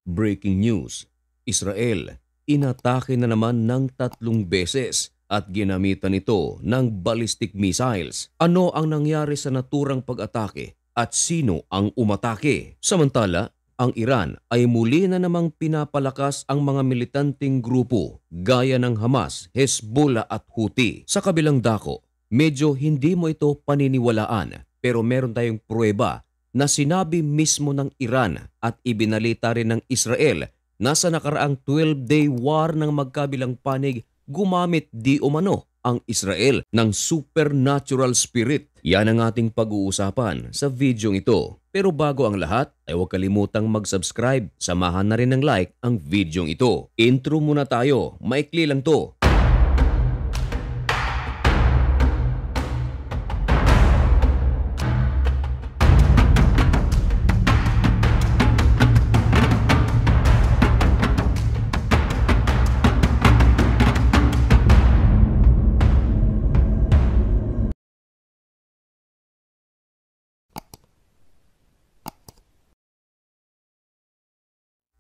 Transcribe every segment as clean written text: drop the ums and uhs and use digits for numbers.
Breaking news, Israel, inatake na naman ng 3 beses at ginamitan ito ng ballistic missiles. Ano ang nangyari sa naturang pag-atake at sino ang umatake? Samantala, ang Iran ay muli na namang pinapalakas ang mga militanteng grupo gaya ng Hamas, Hezbollah at Houthi. Sa kabilang dako, medyo hindi mo ito paniniwalaan pero meron tayong pruweba na sinabi mismo ng Iran at ibinalita rin ng Israel na sa nakaraang 12-day war ng magkabilang panig gumamit di umano ang Israel ng supernatural spirit. Yan ang ating pag-uusapan sa videong ito. Pero bago ang lahat ay huwag kalimutang mag-subscribe, samahan na rin ng like ang videong ito. Intro muna tayo, maikli lang to.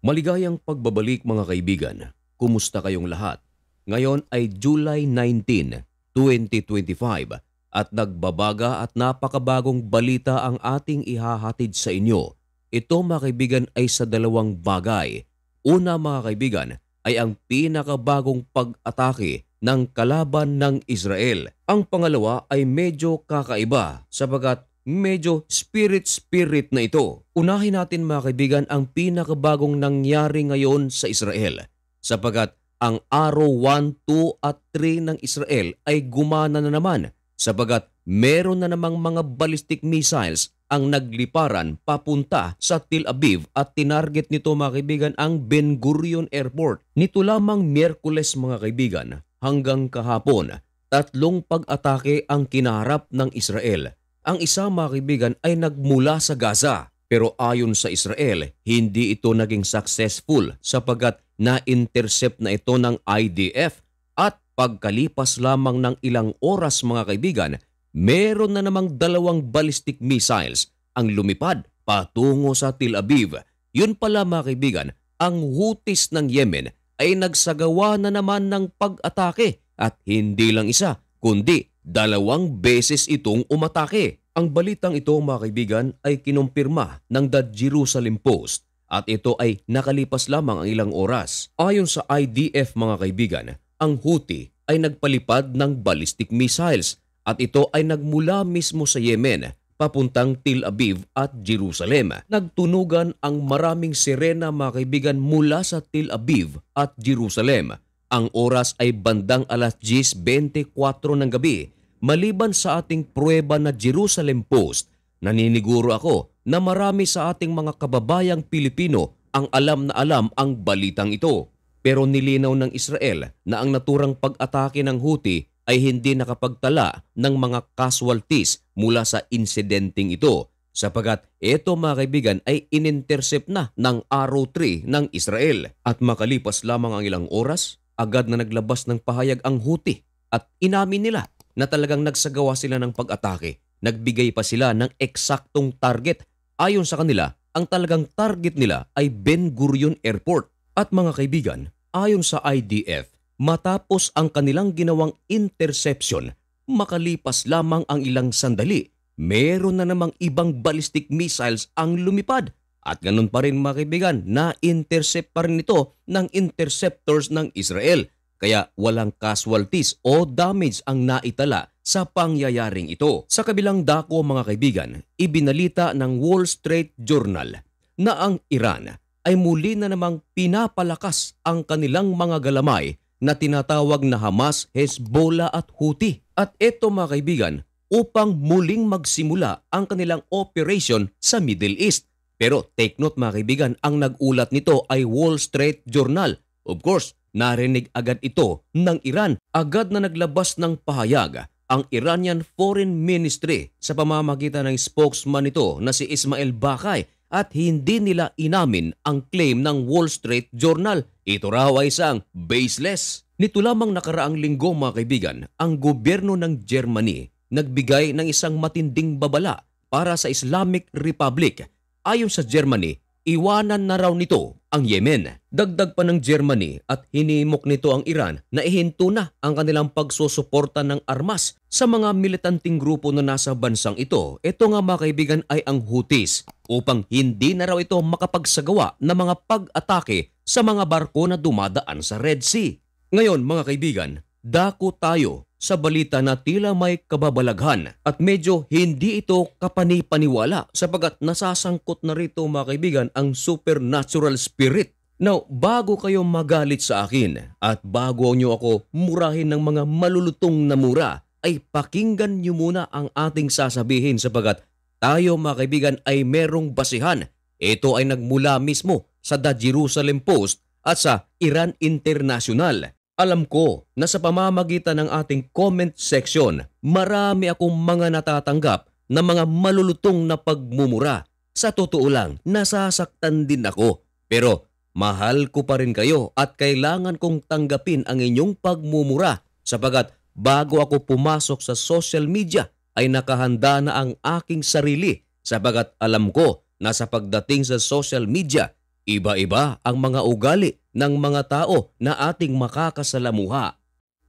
Maligayang pagbabalik mga kaibigan. Kumusta kayong lahat? Ngayon ay July 19, 2025 at nagbabaga at napakabagong balita ang ating ihahatid sa inyo. Ito mga kaibigan ay sa dalawang bagay. Una mga kaibigan ay ang pinakabagong pag-atake ng kalaban ng Israel. Ang pangalawa ay medyo kakaiba sapagat medyo spirit na ito. Unahin natin mga kaibigan ang pinakabagong nangyari ngayon sa Israel sapagat ang araw 1, 2 at 3 ng Israel ay gumana na naman sapagat meron na namang mga ballistic missiles ang nagliparan papunta sa Tel Aviv at tinarget nito mga kaibigan ang Ben Gurion Airport. Nito lamang Miyerkules mga kaibigan hanggang kahapon, 3 pag-atake ang kinaharap ng Israel. Ang isa mga kaibigan ay nagmula sa Gaza pero ayon sa Israel, hindi ito naging successful sapagat na-intercept na ito ng IDF at pagkalipas lamang ng ilang oras mga kaibigan, meron na namang 2 ballistic missiles ang lumipad patungo sa Tel Aviv. Yun pala mga kaibigan, ang Houthis ng Yemen ay nagsagawa na naman ng pag-atake at hindi lang isa kundi 2 beses itong umatake. Ang balitang ito mga kaibigan ay kinumpirma ng The Jerusalem Post at ito ay nakalipas lamang ang ilang oras. Ayon sa IDF mga kaibigan, ang Houthi ay nagpalipad ng ballistic missiles at ito ay nagmula mismo sa Yemen papuntang Tel Aviv at Jerusalem. Nagtunugan ang maraming sirena mga kaibigan mula sa Tel Aviv at Jerusalem. Ang oras ay bandang alas 10:24 ng gabi. Maliban sa ating pruweba na Jerusalem Post, naniniguro ako na marami sa ating mga kababayang Pilipino ang alam na alam ang balitang ito. Pero nilinaw ng Israel na ang naturang pag-atake ng Houthi ay hindi nakapagtala ng mga casualties mula sa insidenteng ito. Sapagat ito mga kaibigan ay inintercept na ng araw 3 ng Israel. At makalipas lamang ang ilang oras, agad na naglabas ng pahayag ang Houthi at inamin nila na talagang nagsagawa sila ng pag-atake. Nagbigay pa sila ng eksaktong target. Ayon sa kanila, ang talagang target nila ay Ben Gurion Airport. At mga kaibigan, ayon sa IDF, matapos ang kanilang ginawang interception, makalipas lamang ang ilang sandali, meron na namang ibang ballistic missiles ang lumipad. At ganun pa rin mga kaibigan, na-intercept pa rin ito ng interceptors ng Israel. Kaya walang casualties o damage ang naitala sa pangyayaring ito. Sa kabilang dako mga kaibigan, ibinalita ng Wall Street Journal na ang Iran ay muli na namang pinapalakas ang kanilang mga galamay na tinatawag na Hamas, Hezbollah at Houthi. At ito mga kaibigan, upang muling magsimula ang kanilang operation sa Middle East. Pero take note mga kaibigan, ang nag-ulat nito ay Wall Street Journal. Of course, narinig agad ito ng Iran. Agad na naglabas ng pahayag ang Iranian Foreign Ministry sa pamamagitan ng spokesman nito na si Ismail Baqai at hindi nila inamin ang claim ng Wall Street Journal. Ito raw ay isang baseless. Nito lamang nakaraang linggo mga kaibigan, ang gobyerno ng Germany nagbigay ng isang matinding babala para sa Islamic Republic. Ayon sa Germany, iwanan na raw nito ang Yemen. Dagdag pa ng Germany at hinimok nito ang Iran na ihinto na ang kanilang pagsusuporta ng armas sa mga militanting grupo na nasa bansang ito. Ito nga mga kaibigan ay ang Houthis upang hindi na raw ito makapagsagawa ng mga pag-atake sa mga barko na dumadaan sa Red Sea. Ngayon mga kaibigan, dako tayo sa balita na tila may kababalaghan at medyo hindi ito kapani-paniwala sapagkat nasasangkot na rito mga kaibigan ang supernatural spirit. Now, bago kayo magalit sa akin at bago nyo ako murahin ng mga malulutong na mura, ay pakinggan nyo muna ang ating sasabihin sapagkat tayo mga kaibigan ay merong basihan. Ito ay nagmula mismo sa The Jerusalem Post at sa Iran International. Alam ko na sa pamamagitan ng ating comment section, marami akong mga natatanggap na mga malulutong na pagmumura. Sa totoo lang, nasasaktan din ako. Pero mahal ko pa rin kayo at kailangan kong tanggapin ang inyong pagmumura sapagat bago ako pumasok sa social media ay nakahanda na ang aking sarili sapagat alam ko na sa pagdating sa social media, iba-iba ang mga ugali ng mga tao na ating makakasalamuha.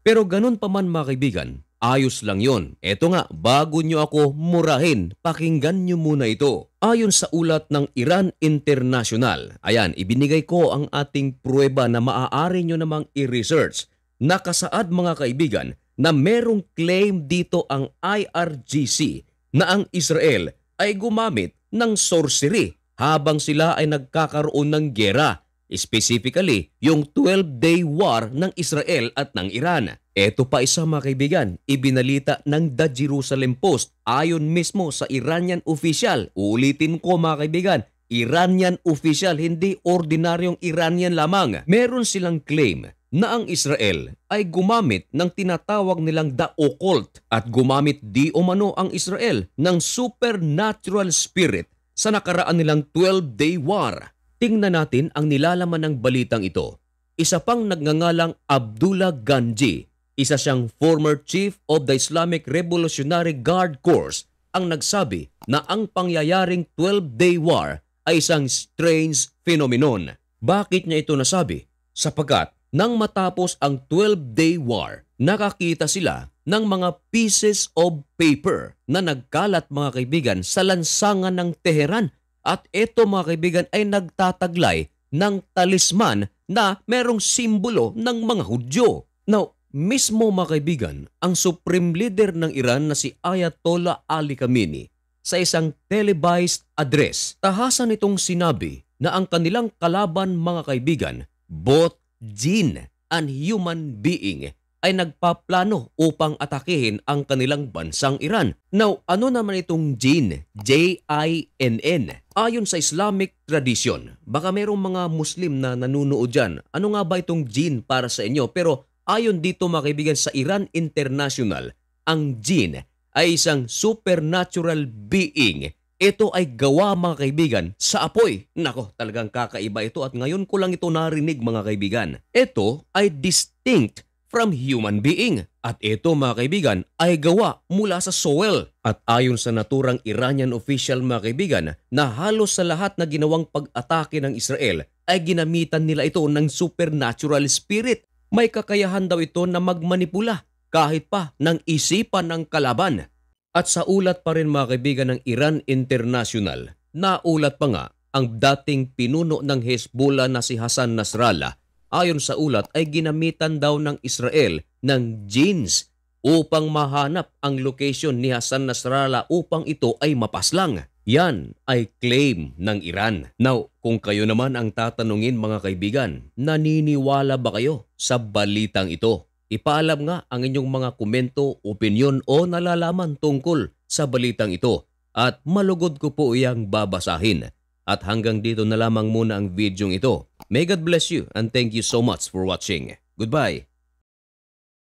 Pero ganun pa man mga kaibigan, ayos lang yon. Eto nga, bago nyo ako murahin, pakinggan nyo muna ito. Ayon sa ulat ng Iran International, ayan, ibinigay ko ang ating pruweba na maaari nyo namang i-research. Nakasaad mga kaibigan na merong claim dito ang IRGC na ang Israel ay gumamit ng sorcery habang sila ay nagkakaroon ng giyera. Specifically, yung 12-day war ng Israel at ng Iran. Ito pa isa mga kaibigan, ibinalita ng The Jerusalem Post ayon mismo sa Iranian official. Uulitin ko mga kaibigan, Iranian official, hindi ordinaryong Iranian lamang. Meron silang claim na ang Israel ay gumamit ng tinatawag nilang the occult at gumamit di umano ang Israel ng supernatural spirit sa nakaraan nilang 12-day war. Tingnan natin ang nilalaman ng balitang ito. Isa pang nagngangalang Abdullah Ganji, isa siyang former chief of the Islamic Revolutionary Guard Corps, ang nagsabi na ang pangyayaring 12-day war ay isang strange phenomenon. Bakit niya ito nasabi? Sapagkat nang matapos ang 12-day war, nakakita sila ng mga pieces of paper na nagkalat mga kaibigan sa lansangan ng Teheran. At ito mga kaibigan ay nagtataglay ng talisman na merong simbolo ng mga Hudyo. Now, mismo mga kaibigan, ang supreme leader ng Iran na si Ayatollah Ali Khamenei sa isang televised address, tahasan itong sinabi na ang kanilang kalaban mga kaibigan, both jinn and human being, ay nagpaplano upang atakehin ang kanilang bansang Iran. Now, ano naman itong jinn? J-I-N-N. Ayon sa Islamic tradition, baka merong mga Muslim na nanunood dyan. Ano nga ba itong jinn para sa inyo? Pero ayon dito mga kaibigan sa Iran International, ang jinn ay isang supernatural being. Ito ay gawa mga kaibigan sa apoy. Nako, talagang kakaiba ito at ngayon ko lang ito narinig mga kaibigan. Ito ay distinct from human being. At ito mga kaibigan ay gawa mula sa soil. At ayon sa naturang Iranian official mga kaibigan na halos sa lahat na ginawang pag-atake ng Israel ay ginamitan nila ito ng supernatural spirit. May kakayahan daw ito na magmanipula kahit pa ng isipan ng kalaban. At sa ulat pa rin mga kaibigan ng Iran International, naulat pa nga ang dating pinuno ng Hezbollah na si Hassan Nasrallah. Ayon sa ulat ay ginamitan daw ng Israel ng jinns upang mahanap ang location ni Hassan Nasrallah upang ito ay mapaslang. Yan ay claim ng Iran. Now, kung kayo naman ang tatanungin mga kaibigan, naniniwala ba kayo sa balitang ito? Ipaalam nga ang inyong mga komento, opinyon o nalalaman tungkol sa balitang ito at malugod ko po iyang babasahin. At hanggang dito na lamang muna ang videong ito. May God bless you and thank you so much for watching. Goodbye!